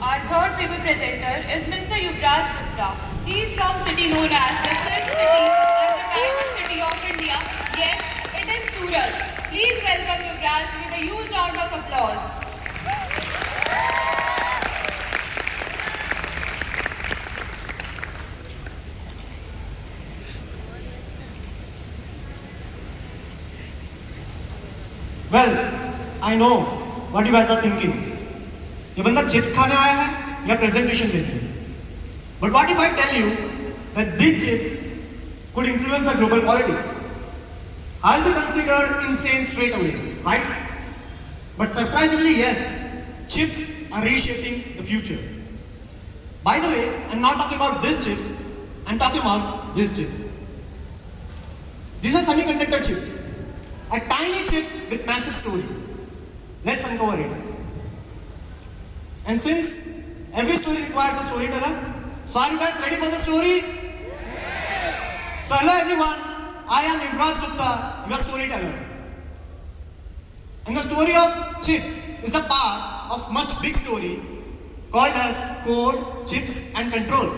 Our third paper presenter is Mr. Yuvraj Gupta. He is from city known as the Silk City and the Diamond City of India. Yes, it is Surat. Please welcome Yuvraj with a huge round of applause. Well, I know what you guys are thinking. ये बंदा chips खाने आया है या presentation देने? But what if I tell you that these chips could influence the global politics? I'll be considered insane straight away, right? But surprisingly, yes, chips are reshaping the future. By the way, I'm not talking about these chips, I'm talking about these chips. This is a semiconductor chip. A tiny chip with massive story. Let's uncover it. And since every story requires a storyteller, so are you guys ready for the story? Yes. So hello everyone, I am Yuvraj Gupta, your storyteller. And the story of chip is a part of much big story called as code, chips and control.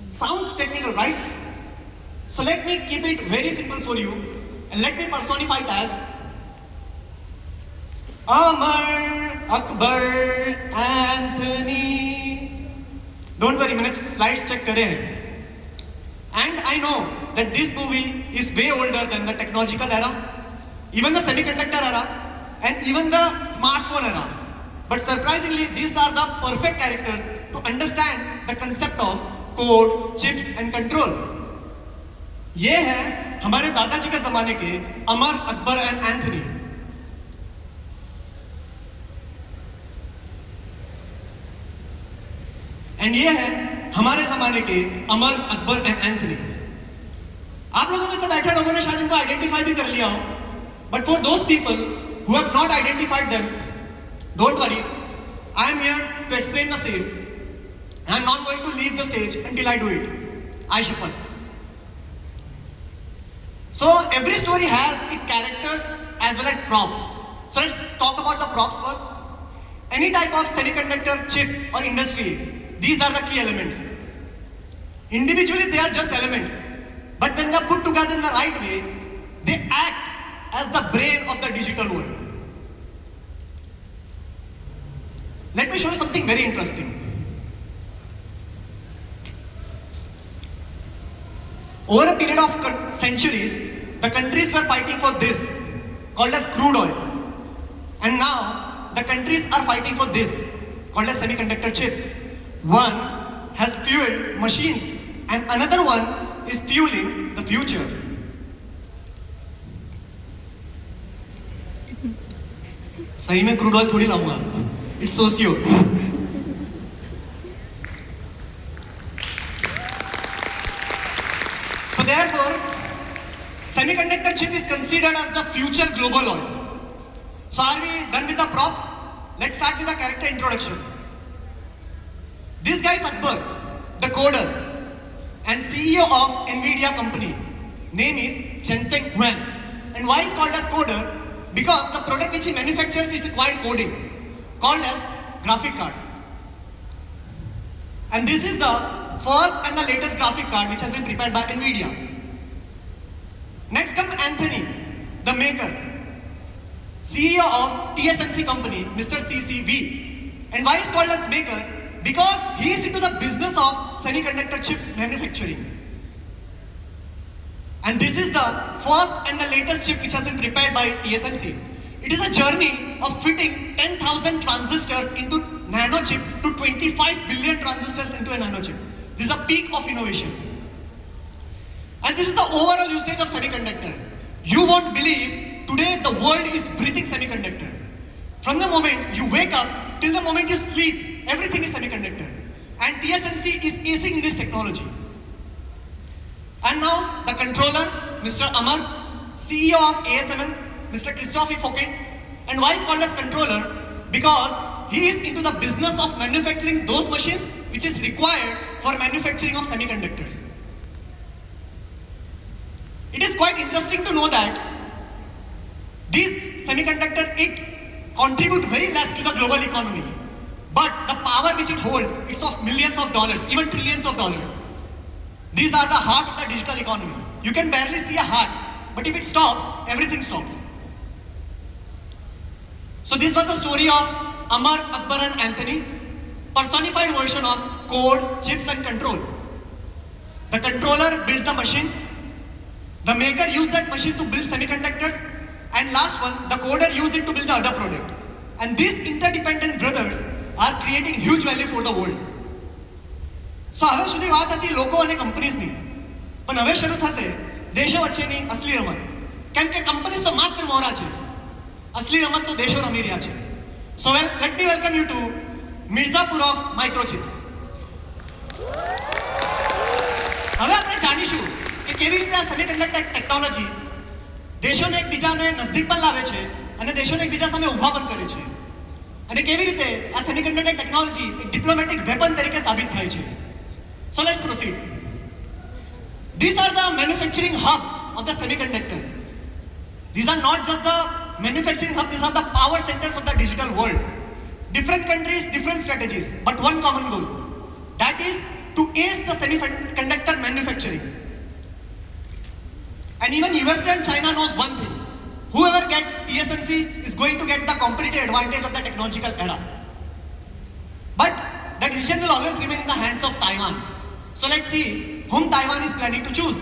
Sounds technical, right? So let me keep it very simple for you. And let me personify it as Amar Akbar Anthony. Don't worry, मैंने slides check करे हैं. And I know that this movie is way older than the technological era, even the semiconductor era, and even the smartphone era. But surprisingly, these are the perfect characters to understand the concept of code, chips and control. ये है हमारे दादाजी के जमाने के Amar Akbar and Anthony. And ये है हमारे जमाने के अमर अकबर एंड एंथनी. आप लोगों में से बैठे लोगों ने शायद इनको आइडेंटिफाई भी कर लिया हो. But for those people who have not identified them, don't worry, I am here to explain the same. I am not going to leave the stage until I do it. I शपथ. So every story has its characters as well as props. So let's talk about the props first. Any type of semiconductor chip or industry, these are the key elements. Individually they are just elements, but when they are put together in the right way, they act as the brain of the digital world. Let me show you something very interesting. Over a period of centuries, the countries were fighting for this, called as crude oil. And now, the countries are fighting for this, called as semiconductor chip. One has fueled machines, and another one is fueling the future. सही में crude oil थोड़ी लाऊंगा. It's socio. So therefore, semiconductor chip is considered as the future global oil. So are we done with the props? Let's start with the character introduction. This guy is Akbar, the coder and CEO of Nvidia company. Name is Jensen Huang. And why is called as coder? Because the product which he manufactures is required coding, called as graphic cards. And this is the first and the latest graphic card which has been prepared by Nvidia. Next comes Anthony, the maker, CEO of TSMC company, Mr. CCV. And why is called as maker? Because he is into the business of semiconductor chip manufacturing. And this is the first and the latest chip which has been prepared by TSMC. It is a journey of fitting 10,000 transistors into nano chip to 25 billion transistors into a nano chip. This is a peak of innovation. And this is the overall usage of semiconductor. You won't believe, today the world is breathing semiconductor. From the moment you wake up till the moment you sleep, everything is semiconductor. And TSMC is acing in this technology. And now the controller, Mr. Amar, CEO of ASML, Mr. Christophe Fouquet. And why is called as controller? Because he is into the business of manufacturing those machines which is required for manufacturing of semiconductors. It is quite interesting to know that this semiconductor, it contribute very less to the global economy. but the power which it holds, it's of millions of dollars, even trillions of dollars. These are the heart of the digital economy. You can barely see a heart, but if it stops, everything stops. So this was the story of Amar, Akbar and Anthony, personified version of code, chips and control. The controller builds the machine, the maker used that machine to build semiconductors, and last one, the coder used it to build the other product. And these interdependent brothers are creating huge value for the world. So હવે સુધી વાત હતી લોકો અને કંપનીઝની, પણ હવે શરૂ થશે દેશો વચ્ચેની અસલી રમત. કેમ કે કંપનીઝ તો માત્ર મોરા છે, અસલી રમત તો દેશો રમી રહ્યા છે. So let me welcome you to Mirzapur of microchips. હવે આપણે જાણીશું કે કેવી રીતે આ સેમિકન્ડક્ટર ટેકનોલોજી દેશોને એકબીજાને નજદીક પણ લાવે છે અને દેશોને એકબીજા સામે ઊભા પણ કરે છે, અને કેવી રીતે આ સેમિકન્ડક્ટર ટેકનોલોજી એક ડિપ્લોમેટિક વેપન તરીકે સાબિત થાય છે. So let's proceed. These are the manufacturing hubs of the semiconductor. These are not just the manufacturing hubs, these are the power centers of the digital world. Different countries, different strategies, but one common goal. That is to ace the semiconductor manufacturing. And even USA and China knows one thing. Whoever gets TSMC is going to get the competitive advantage of the technological era. But the decision will always remain in the hands of Taiwan. So let's see whom Taiwan is planning to choose.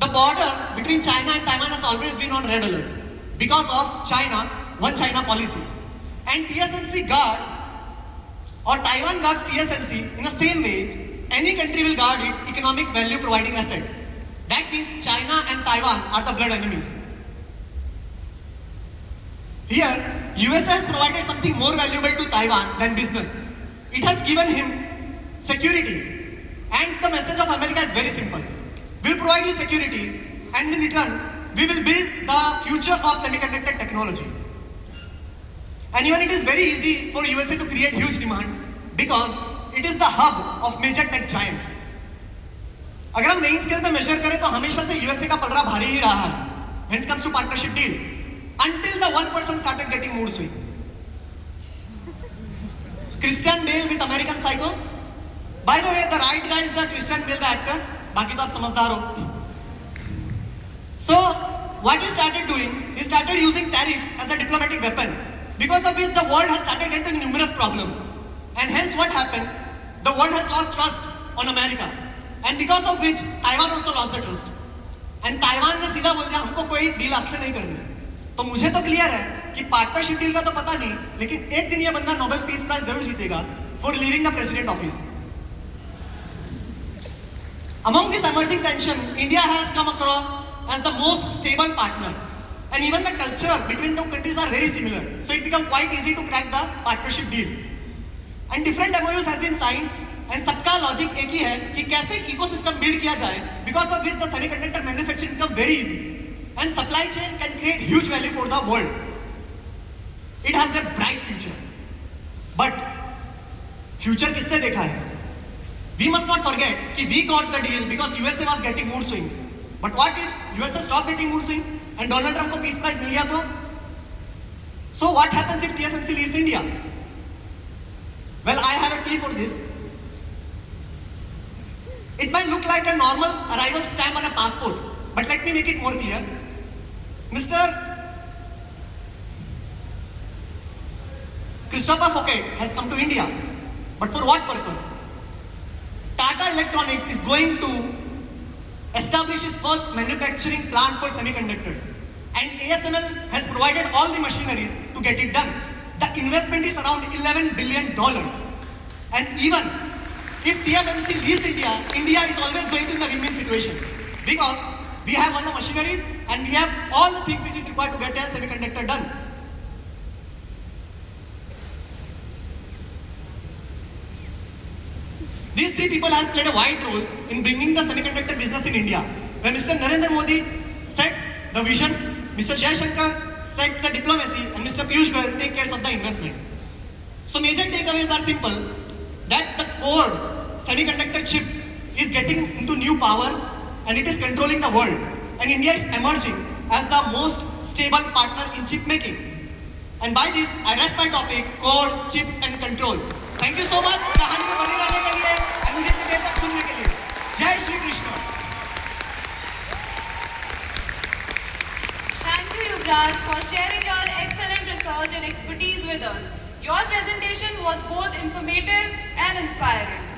The border between China and Taiwan has always been on red alert because of China, one China policy. And TSMC guards, or Taiwan guards TSMC in the same way any country will guard its economic value providing asset. That means China and Taiwan are the blood enemies. Here, USA has provided something more valuable to Taiwan than business. It has given him security. And the message of America is very simple. We'll provide you security, and in return, we will build the future of semiconductor technology. And even it is very easy for USA to create huge demand because it is the hub of major tech giants. अगर हम main scale पे major करें तो हमेशा से USA का पलड़ा भारी ही रहा है when it comes to partnership deal until the one person started getting mood swing. Christian Bale with American Psycho. By the way, the right guy is the Christian Bale, the actor. बाकी तो आप समझदार हो. So what he started doing, he started using tariffs as a diplomatic weapon, because of which the world has started getting numerous problems. And hence what happened, the world has lost trust on America. And because of which Taiwan also lost the trust. And Taiwan ने सीधा बोल दिया हमको कोई deal आपसे नहीं करनी है. तो मुझे तो क्लियर है कि पार्टनरशिप डील का तो पता नहीं, लेकिन एक दिन ये बंदा नोबेल पीस प्राइज जरूर जीतेगा for leaving the president office. Among this emerging tension, India has come across as the most stable partner. And even the culture between the countries are very similar. So it becomes quite easy to crack the partnership deal. And different MOUs has been signed. And सबका logic एक ही है कि कैसे ecosystem build किया जाए, because of this the semiconductor manufacturing become very easy and supply chain can create huge value for the world. It has a bright future. But future किसने देखा है? वी मस्ट नॉट फॉरगेट कि we got the deal because USA was getting mood swings. But what if USA stop getting mood swing and Donald Trump को piece prize मिल गया तो? So what happens if TSMC leaves India? Well, I have a key for this. It might look like a normal arrival stamp on a passport, but let me make it more clear. Mr. Christopher Fouquet has come to India, but for what purpose? Tata Electronics is going to establish its first manufacturing plant for semiconductors, and ASML has provided all the machineries to get it done. The investment is around $11 billion, and even if TSMC leaves India, India is always going to be in a win-win situation because we have all the machineries and we have all the things which is required to get a semiconductor done. These three people has played a wide role in bringing the semiconductor business in India. When Mr. Narendra Modi sets the vision, Mr. Jaishankar sets the diplomacy, and Mr. Piyush Goyal takes care of the investment. So major takeaways are simple. That the core semiconductor chip is getting into new power and it is controlling the world. And India is emerging as the most stable partner in chip making. And by this, I rest my topic, code, chips and control. Thank you so much कहानी में बने रहने के लिए और मुझे इतनी देर तक सुनने के लिए. जय Shri Krishna. Thank you, Yuvraj, for sharing your excellent research and expertise with us. Your presentation was both informative and inspiring.